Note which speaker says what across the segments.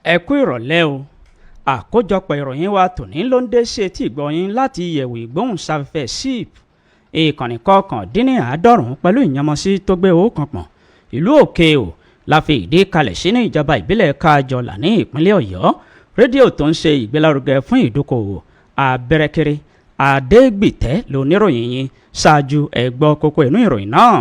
Speaker 1: ẹ kú ìrọ̀lẹ́ o àkójọpọ̀ ìròyìn wa tòní ló ń dé sí etí ìgbọ̀yìn láti ìyẹ̀wò ìgbóhùnsáfẹ́fẹ́ SIP ìkànnì kọkàndínláàádọ́rùn-ún pẹ̀lú ìyànmọ́sí tó gbé owó kan pọ̀n ìlú òkè o la fi ìdí kalẹ̀ sí ní ìjọba ìbílẹ̀ kájọlà ní ìpínlẹ̀ ọ̀yọ́ rédíò tó ń ṣe ìgbélárugẹ fún ìdókòwò abẹ́rẹ́kẹ́rẹ́ adégbìtẹ́ lóníròyìn yìí ṣáájú ẹ gbọ́ kókó inú ìròyìn náà.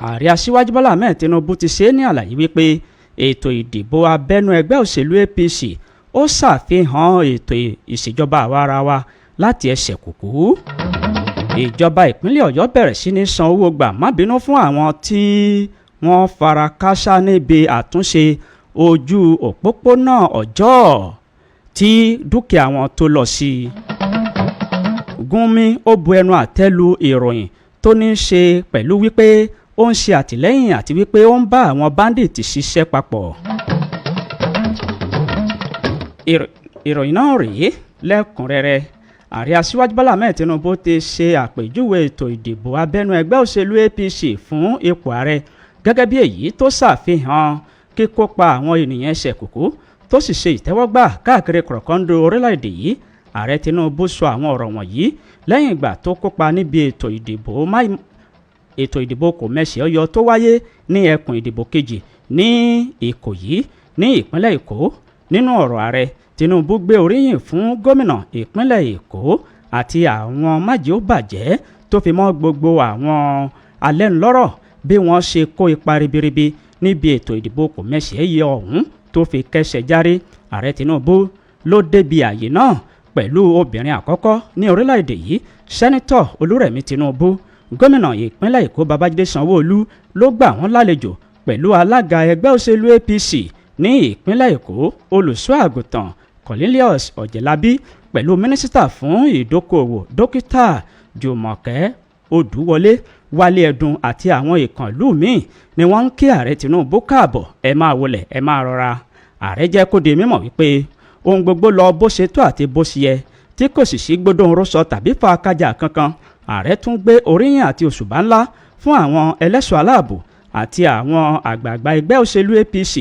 Speaker 1: ààrẹ aṣíwájú bọ́lá ahmed tinubu ti ṣe é ní àlàyé wípé ètò ìdìbò abẹ́nú ẹgbẹ́ òṣèlú APC ó ṣàfihàn ètò ìṣèjọba àwarawa láti ẹsẹ̀ kùkú. ìjọba ìpínlẹ̀ ọ̀yọ́ bẹ̀rẹ̀ sí ní san owó gbà má bínú fún àwọn tí wọ́n fara kááṣá níbi àtúnṣe ojú òpópónà ọjọ́ tí dúkìá wọn tó lọ sí i. Gúnmi ó bu ẹnu àtẹ́ lu ìròyìn tó ní í ṣe pẹ̀lú wípé ó ń ṣe àtìlẹ́yìn àti wípé ó ń bá àwọn báńdíìtì ṣiṣẹ́ papọ̀. ìròyìn náà rèé lẹ́kùnrẹ́rẹ́. ààrẹ aṣíwájú bọ́lá ahmed tinubu ti ṣe àpèjúwe ètò ìdìbò abẹ́nú ẹgbẹ́ òṣèlú APC fún ipò ààrẹ gẹ́gẹ́ bí èyí tó ṣàfihàn kíkópa àwọn ènìyàn ẹsẹ̀ kùkú tó sì ṣe ìtẹ́wọ́gbà káàkiri kọ̀rọ̀kọ́ńdò orílẹ̀-èdè yìí. ààrẹ tinubu sọ àwọn ọ̀rọ̀ wọ̀nyí lẹ́yìn ìgbà tó kópa níbi ètò ìdìbò kòmẹ́sì ọ̀yọ́ tó wáyé ní ẹkùn ìdìbò kejì ní ìkòyí ní ìpínlẹ̀ èkó. nínú ọ̀rọ̀ ààrẹ tinubu gbé oríyìn fún gómìnà ìpínlẹ̀ èkó àti àwọn májèóbàjẹ́ tó fi mọ́ gbogbo àwọn alẹ́nulọ́rọ̀ bí wọ́n ṣe kó ipa ribiribi níbi ètò ìdìbò kòmẹ́sì ẹ̀yẹ ọ̀hún tó fi kẹ́sẹ̀ járí. ààrẹ tinubu ló débi àyè náà pẹ̀lú obìnrin àkọ́kọ́ ní orílẹ̀-èdè yìí sẹ́nitọ̀ olúrẹ̀mí tinubu. gómìnà ìpínlẹ̀ èkó babájídé sanwó-olú ló gbà wọ́n lálejò pẹ̀lú alága ẹgbẹ́ òṣèlú APC ní ìpínlẹ̀ èkó olùṣọ́ àgùntàn Cornelius ọ̀jẹ̀lábí pẹ̀lú mínísítà fún ìdókòwò dókítà jùmọ̀kẹ́ odúwọlé wálé ẹ̀dùn àti àwọn ìkànlú míì ni wọ́n ń kí ààrẹ tinubu káàbọ̀ ẹ máa wọlẹ̀ ẹ máa rọra. ààrẹ jẹ́ kó di mímọ̀ wípé ohun gbogbo lọ bó ṣe tó àti bó ṣe yẹ tí kò sì sí gbódòǹrosọ tàbí fàákàjà kankan. ààrẹ tún gbé oríyìn àti òṣùbà ńlá fún àwọn ẹlẹ́ṣọ́ aláàbò àti àwọn àgbààgbà ẹgbẹ́ òṣèlú APC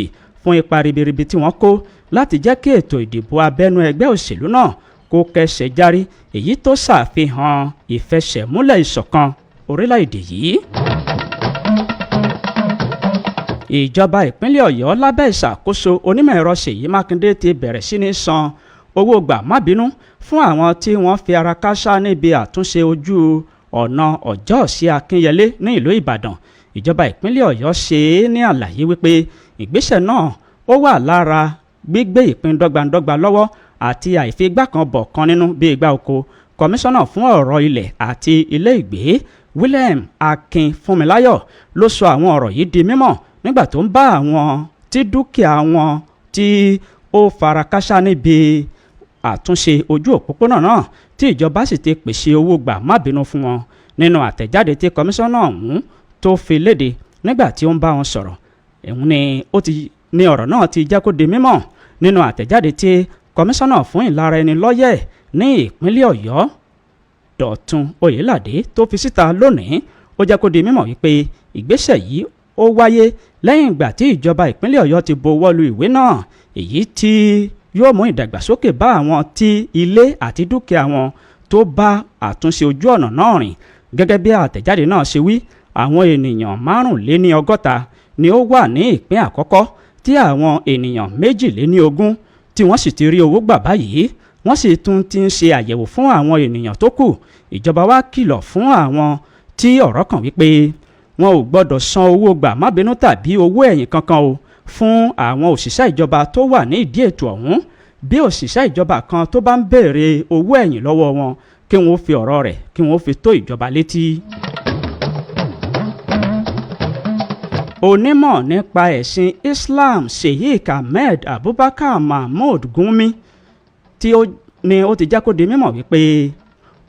Speaker 1: fún ipa ribiribi tí wọ́n kó láti jẹ́ kí ètò ìdìbò abẹ́nú ẹgbẹ́ òṣèlú náà kó kẹ́sẹ̀ járí èyí tó ṣàfihàn ìfẹsẹ̀múlẹ̀ ìṣọ̀kan orílẹ̀-èdè yìí. ìjọba ìpínlẹ̀ ọ̀yọ́ lábẹ́ ìṣàkóso onímọ̀ ẹ̀rọ ṣèyí mákindé ti bẹ̀rẹ̀ sí ní san owó gbà má bínú fún àwọn tí wọ́n fi ara kááṣá níbi àtúnṣe ojú ọ̀nà ọjọ́ sí akínyẹlé ní ìlú ìbàdàn. ìjọba ìpínlẹ̀ ọ̀yọ́ ṣe é ní àlàyé wípé ìgbésẹ̀ náà ó wà lára gbígbé ìpín dọ́gbandọ́gba lọ́wọ́ àti àìfigbákanbọ̀kan nínú bí igbá oko. kọmíṣánná fún ọ̀rọ̀ ilẹ̀ àti ilé ìgbé William Akin Fúnmiláyọ̀ ló sọ àwọn ọ̀rọ̀ yìí di mímọ̀ nígbà tó ń bá àwọn tí dúkìá wọn tí ó fara kááṣá níbi àtúnṣe ojú òpópónà náà tí ìjọba sì ti pèsè owó gbà má bínú fún wọn. nínú àtẹ̀jáde tí kọmíṣánná ọ̀hún tó fi léde nígbà tí ó ń bá wọn sọ̀rọ̀ ẹ̀hún ni ọ̀rọ̀ náà ti jẹ́ kó di mímọ̀ nínú àtẹ̀jáde tí kọmíṣánná fún ìlara ẹni lọ́yẹ̀ ní ìpínlẹ̀ ọ̀yọ́ dọ̀tun oyèládé tó fi síta lónìí. ó jẹ́ kó di mímọ̀ wípé ìgbésẹ̀ yìí ó wáyé lẹ́yìn ìgbà tí ìjọba ìpínlẹ̀ ọ̀yọ́ ti buwọ́ lu ìwé náà èyí tí yóò mú ìdàgbàsókè bá àwọn tí ilé àti dúkìá wọn tó bá àtúnṣe ojú ọ̀nà náà rìn. gẹ́gẹ́ bí àtẹ̀jáde náà ṣe wí àwọn ènìyàn 45 ni ó wà ní ìpín àkọ́kọ́ tí àwọn ènìyàn 22 tí wọ́n sì ti rí owó gbà báyìí wọ́n sì tún ti ń ṣe àyẹ̀wò fún àwọn ènìyàn tó kù. ìjọba wa kìlọ̀ fún àwọn tí ọ̀rọ̀ kàn wípé wọn ò gbọ́dọ̀ san owó gbà má bínú tàbí owó ẹ̀yìn kankan o fún àwọn òṣìṣẹ́ ìjọba tó wà ní ìdí ètò ọ̀hún. bí òṣìṣẹ́ ìjọba kan tó bá ń béèrè owó ẹ̀yìn lọ́wọ́ wọn kí wọ́n fi ọ̀rọ̀ rẹ̀ kí wọ́n fi tó ìjọba létí. onímọ̀ nípa ẹ̀sìn Islam Sheikh Ahmed Abubakar Mahmood Gumi ni ó ti jẹ́ kó di mímọ̀ wípé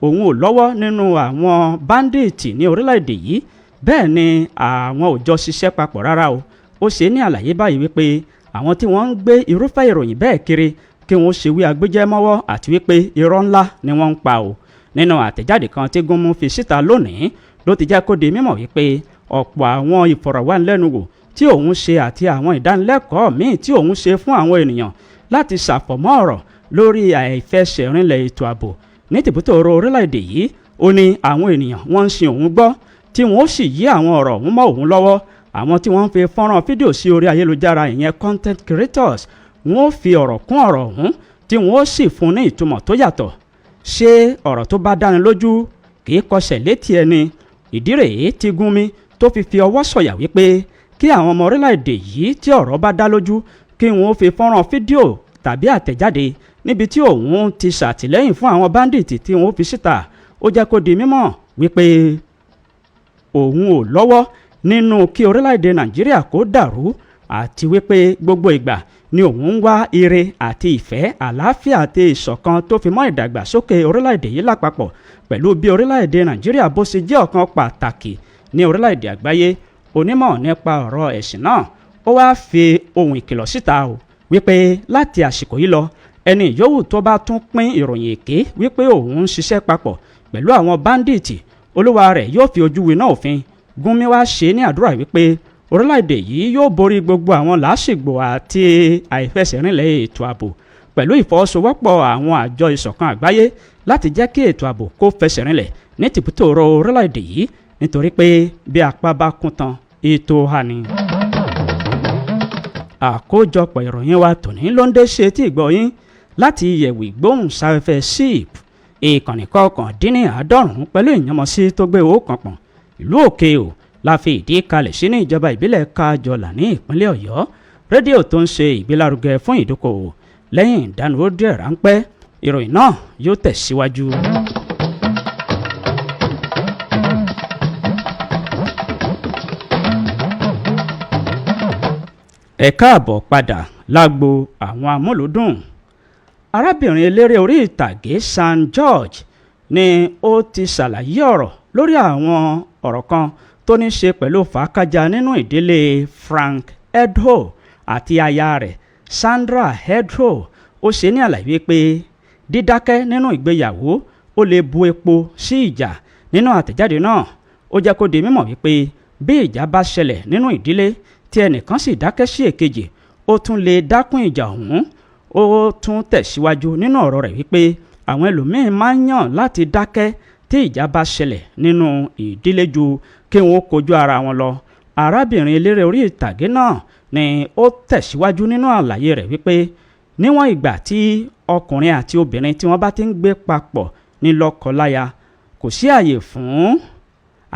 Speaker 1: òun ò lọ́wọ́ nínú àwọn báńdíìtì ní orílẹ̀-èdè yìí bẹ́ẹ̀ ni àwọn ò jọ ṣiṣẹ́ papọ̀ rárá o. ó ṣe ní àlàyé báyìí wípé àwọn tí wọ́n ń gbé irúfẹ́ ìròyìn bẹ́ẹ̀ kiri kí wọ́n ṣe wí agbẹ́jẹ́mọ́wọ́ àti wípé irọ́ ńlá ni wọ́n ń pa o. nínú àtẹ̀jáde kan tí Gúnmú fi síta lónìí ló ti jẹ́ kó di mímọ̀ wípé ọ̀pọ̀ àwọn ìfọ̀rọ̀wánilẹ́nuwò tí òun ṣe àti àwọn ìdánilẹ́kọ̀ọ́ míì tí òun ṣe fún àwọn ènìyàn láti ṣàfọ̀mọ́ ọ̀rọ̀ lórí àìfẹsẹ̀rinlẹ̀ ètò ààbò ní tìbútòrò orílẹ̀-èdè yìí. Ó ní àwọn ènìyàn wọ́n ń sin òun gbọ́ tí wọ́n ó sì yí àwọn ọ̀rọ̀ òun mọ́ òun lọ́wọ́. Àwọn tí wọ́n ń fi fọ́nrán fídíò sí orí ayélujára ìyẹn content creators wọ́n ó fi ọ̀rọ̀ kún ọ̀rọ̀ ọ̀hún tí wọ́n ó sì fún ní ìtumọ̀ tó yàtọ̀. Ṣé ọ̀rọ̀ tó bá dáni lójú kì í kọsẹ̀ létí ẹni? Ìdí rèé tí Gumi tó fi ọwọ́ sọ̀yà wípé kí àwọn ọmọ orílẹ̀-èdè yìí tí ọ̀rọ̀ bá dá lójú kí wọ́n fi fọ́nrán fídíò tàbí àtẹ̀jáde níbi tí òun ti ṣàtìlẹ́yìn fún àwọn báńdíìtì tí wọ́n fi síta. Ó jẹ́ kó di mímọ̀ wípé òun ò lọ́wọ́ nínú kí orílẹ̀-èdè Nàìjíríà kó dàrú àti wípé gbogbo ìgbà ni òun ń wá ire àti ìfẹ́, àlàáfíà àti ìṣọ̀kan tó fi mọ́ ìdàgbàsókè orílẹ̀-èdè yìí lápapọ̀ pẹ̀lú bí orílẹ̀-èdè Nàìjíríà bó ṣe jẹ́ ọ̀kan pàtàkì ní orílẹ̀-èdè àgbáyé. Onímọ̀ nípa ọ̀rọ̀ ẹ̀sìn náà ó wáá fi ohun ìkìlọ̀ síta o wípé láti àsìkò yìí lọ ẹni yòówù tó bá tún pín ìròyìn èké wípé òun ń ṣiṣẹ́ papọ̀ pẹ̀lú àwọn báńdíìtì olúwa rẹ̀ yóò fi ojú winá òfin. Gumi wá ṣe ní àdúrà wípé orílẹ̀-èdè yìí yóò borí gbogbo àwọn làásìgbò àti àìfẹsẹ̀rinlẹ̀ ètò ààbò pẹ̀lú ìfọwọ́sowọ́pọ̀ àwọn àjọ ìṣọ̀kan àgbáyé láti jẹ́ kí ètò ààbò kó fẹsẹ̀rinlẹ̀ ní tìbútòrò orílẹ̀-èdè yìí nítorí pé bí apá bá kún tán ètò hàní. Àkójọpọ̀ ìròyìn wa tòní ló ń dé ṣe tí ìgbọ́ yín láti ìyẹ̀wò ìgbóhùnsáfẹ́fẹ́ SIP ìkànnì kọkàndínníàádọ́rùn-ún pẹ̀lú ìyànmọ́sí tó gbé owó kan pọ̀n ìlú òkè o la fi ìdí kalẹ̀ sí ní ìjọba ìbílẹ̀ Kájọlà ní ìpínlẹ̀ Ọ̀yọ́. Rédíò tó ń ṣe ìgbélárugẹ fún ìdókòwò. Lẹ́yìn ìdánudúró díẹ̀ ráńpẹ́ ìròyìn náà yóò tẹ̀síwájú. Ẹ káàbọ̀ padà lágbo àwọn amúlùúdùn. Arábìnrin eléré orí ìtàgé San George ni ó ti ṣàlàyé ọ̀rọ̀ lórí àwọn ọ̀rọ̀ kan tó ní ṣe pẹ̀lú fàákájà nínú ìdílé Frank Edho àti aya rẹ̀ Sandra Edho. Ó ṣe ní àlàyé pé dídákẹ́ nínú ìgbéyàwó ó lè bu epo sí ìjà. Nínú àtẹ̀jáde náà ó jẹ́ kó di mímọ̀ wípé bí ìjà bá ṣẹlẹ̀ nínú ìdílé tí ẹnìkan sì dákẹ́ sí èkejì ó tún lè dákún ìjà ọ̀hún. Ó tún tẹ̀síwájú nínú ọ̀rọ̀ rẹ̀ wípé àwọn ẹlòmíín máa ń yàn láti dákẹ́ tí ìjà bá ṣẹlẹ̀ nínú ìdílé ju kí wọ́n kojú ara wọn lọ. Arábìnrin eléré orí ìtàgé náà ni ó tẹ̀síwájú nínú àlàyé rẹ̀ wípé níwọ̀n ìgbà tí ọkùnrin àti obìnrin tí wọ́n bá ti ń gbé papọ̀ ní lọ́kọláya kò sí àyè fún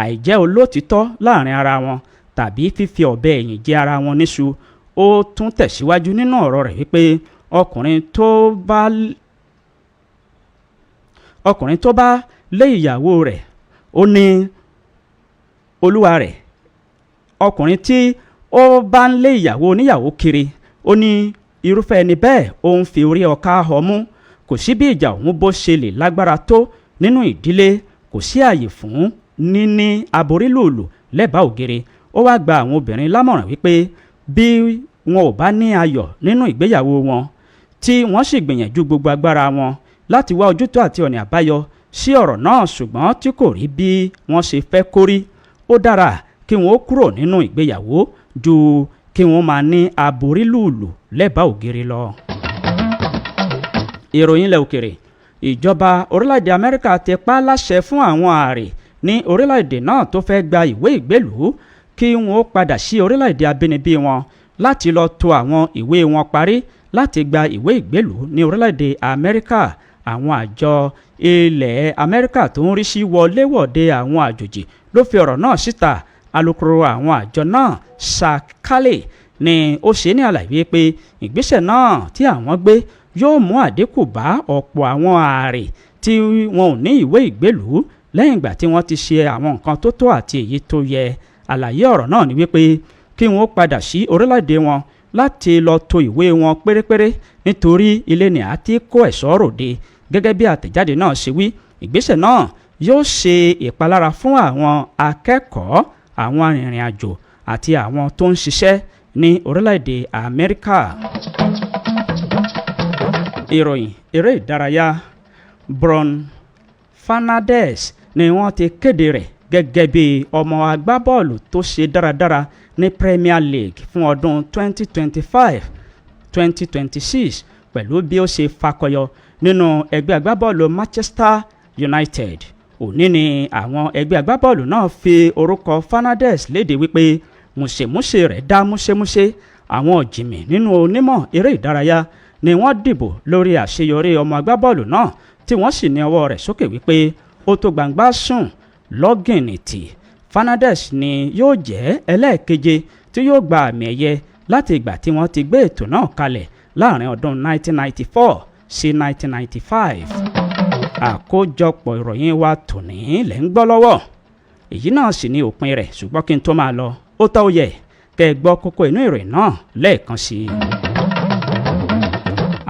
Speaker 1: àìjẹ́ olótìtọ́ láàrin ara wọn tàbí fífi ọ̀bẹ ẹ̀yìn jẹ ara wọn níṣu. Ó tún tẹ̀síwájú nínú ọ̀rọ̀ rẹ̀ wípé ọkùnrin tó bá lé ìyàwó rẹ̀ ó ní olúwa rẹ̀. Ọkùnrin tí ó bá ń lé ìyàwó oníyàwó kiri ó ní irúfẹ́ ẹni bẹ́ẹ̀ ó ń fi orí ọ̀ka ọmú. Kò sí bí ìjà òun bó ṣe lè lágbára tó nínú ìdílé kò sí àyè fún níní aborílùlù lẹ́bàá ògiri. Ó wá gba àwọn obìnrin lámọ̀ràn wípé bí wọn ò bá ní ayọ̀ nínú ìgbéyàwó wọn tí wọ́n sì gbìyànjú gbogbo agbára wọn láti wá ojútùú àti ọ̀nà àbáyọ sí ọ̀rọ̀ náà ṣùgbọ́n tí kò rí bí wọ́n ṣe fẹ́ kó rí, ó dára kí wọ́n kúrò nínú ìgbéyàwó ju kí wọ́n máa ní aborílùlù lẹ́bàá ògiri lọ. Ìròyìn ilẹ̀ òkèrè. Ìjọba orílẹ̀-èdè Amẹ́ríkà ti pa láṣẹ fún àwọn ààrẹ ní orílẹ̀-èdè náà tó fẹ́ gba ìwé ìgbélùú kí wọ́n padà sí orílẹ̀-èdè abínibí wọn láti lọ tò àwọn ìwé wọn parí láti gba ìwé ìgbélùú ní orílẹ̀-èdè Amẹ́ríkà. Àwọn àjọ ilẹ̀ Amẹ́ríkà tó ń rí sí wọléwọ̀de àwọn àjòjì ló fi ọ̀rọ̀ náà síta. Alukoro àwọn àjọ náà Zach Kale ni ó ṣe ní àlàyé pé ìgbésẹ̀ náà tí àwọn gbé yóò mú àdínkù bá ọ̀pọ̀ àwọn ààrẹ tí wọn ò ní ìwé ìgbélùú lẹ́yìn ìgbà tí wọ́n ti ṣe àwọn nǹkan tó tó àti èyí tó yẹ. Àlàyé ọ̀rọ̀ náà ni wípé kí wọ́n padà sí orílẹ̀-èdè wọn láti lọ tò ìwé wọn pérépéré nítorí ilé ni a ti kó ẹ̀ṣọ́ ròde. Gẹ́gẹ́ bí àtẹ̀jáde náà ṣe wí, ìgbésẹ̀ náà yóò ṣe ìpalára fún àwọn akẹ́kọ̀ọ́, àwọn arìnrìn àjò àti àwọn tó ń ṣiṣẹ́ ní orílẹ̀-èdè Amẹ́ríkà. Ìròyìn eré ìdárayá. Bruno Fernandes ni wọ́n ti kéde rẹ̀ gẹ́gẹ́ bí ọmọ agbábọ́ọ̀lù tó ṣe dáradára ní Premier League fún ọdún 2025-2026 pẹ̀lú bí ó ṣe fakọyọ nínú ẹgbẹ́ agbábọ́ọ̀lù Manchester United. Òní ni àwọn ẹgbẹ́ agbábọ́ọ̀lù náà fi orúkọ Fernandes léde wípé múṣemúṣe rẹ̀ dá múṣemúṣe. Àwọn òjìmì nínú onímọ̀ eré ìdárayá ni wọ́n dìbò lórí àṣeyọrí ọmọ agbábọ́ọ̀lù náà tí wọ́n sì ní ọwọ́ rẹ̀ sókè wípé ó tó gbangba sùn lọ́gìnìtì. Fernandes ni yóò jẹ́ ẹlẹ́ẹ̀keje tí yóò gba àmì ẹ̀yẹ láti ìgbà tí wọ́n ti gbé ètò náà kalẹ̀ láàrin ọdún 1994 sí 1995. Àkójọpọ̀ ìròyìn wa tòní lẹ́ ń gbọ́ lọ́wọ́. Èyí náà sì ni òpin rẹ̀, ṣùgbọ́n kí n tó máa lọ ó tọ́ ó yẹ kẹ́ ẹ gbọ́ kókó inú ìròyìn náà lẹ́ẹ̀kan sí i.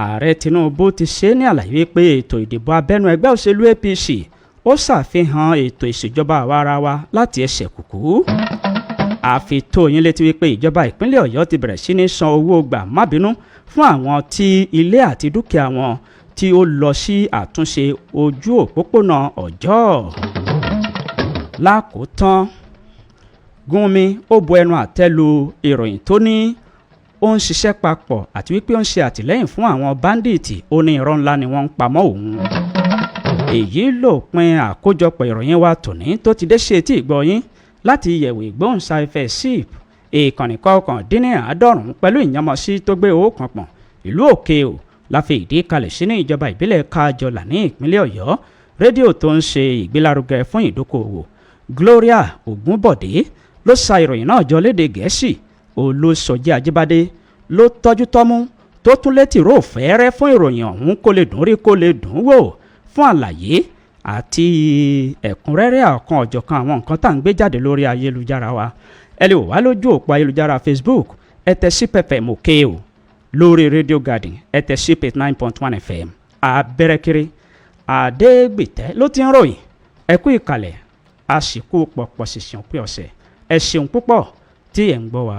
Speaker 1: Ààrẹ Tinubu ti ṣe ní àlàyé pé ètò ìdìbò abẹ́nú ẹgbẹ́ òṣèlú APC ó ṣàfihàn ètò ìṣèjọba àwarawa láti ẹsẹ̀ kùkú. Àfi tó yín létí wípé ìjọba ìpínlẹ̀ Ọ̀yọ́ ti bẹ̀rẹ̀ sí ní san owó gbà má bínú fún àwọn tí ilé àti dúkìá wọn tí ó lọ sí àtúnṣe ojú òpópónà Ọ̀jọ́. Lákòótán, Gúnmi ó bu ẹnu àtẹ́ lu ìròyìn tó ní ó ń ṣiṣẹ́ papọ̀ àti wípé ó ń ṣe àtìlẹ́yìn fún àwọn báńdíìtì, ó ní irọ́ ńlá ni wọ́n ń pamọ́ òun. Èyí lópin àkójọpọ̀ ìròyìn wa tòní tó ti dé sí etí ìgbọ́yín láti yẹ̀wò ìgbóhùnsáfẹ́fẹ́ SIP ìkànnì kọkàndínláàádọ́rùn-ún pẹ̀lú ìyànmọ́sí tó gbé owó kan pọ̀n ìlú Òkè-Ò la fi ìdí kalẹ̀ sí ní ìjọba ìbílẹ̀ Kájọlà ní ìpínlẹ̀ Ọ̀yọ́. Rédíò tó ń ṣe ìgbélárugẹ fún ìdókòwò. Gloria Ògúnbọ̀dé ló sa ìròyìn náà jọ lédè Gẹ̀ẹ́sì. Olóṣọjí Ajíbádé ló tọ́jú tọ́mú tó tún létí ró fẹ́ẹ́rẹ́ fún ìròyìn ọ̀hún kó lè dùn rí kó lè dùn wò. Fún àlàyé àti ẹ̀kúnrẹ́rẹ́ ọ̀kan ọ̀jọ̀kan àwọn nǹkan tá à ń gbé jáde lórí ayélujára wa, ẹ lè wò wá lójú òpó ayélujára Facebook, ẹ tẹ SIP FM Òkè-Ò. Lórí Radio Garden, ẹ tẹ SIP 89.1 FM. Abẹ́rẹ́kiri Adégbìtẹ́ ló ti ń ròyìn. Ẹ kú ìkàlẹ̀, àsìkò pọ̀pọ̀ ṣìṣàn pé ọ̀sẹ̀. Ẹ ṣeun púpọ̀ tí ẹ̀ ń gbọ́ wa.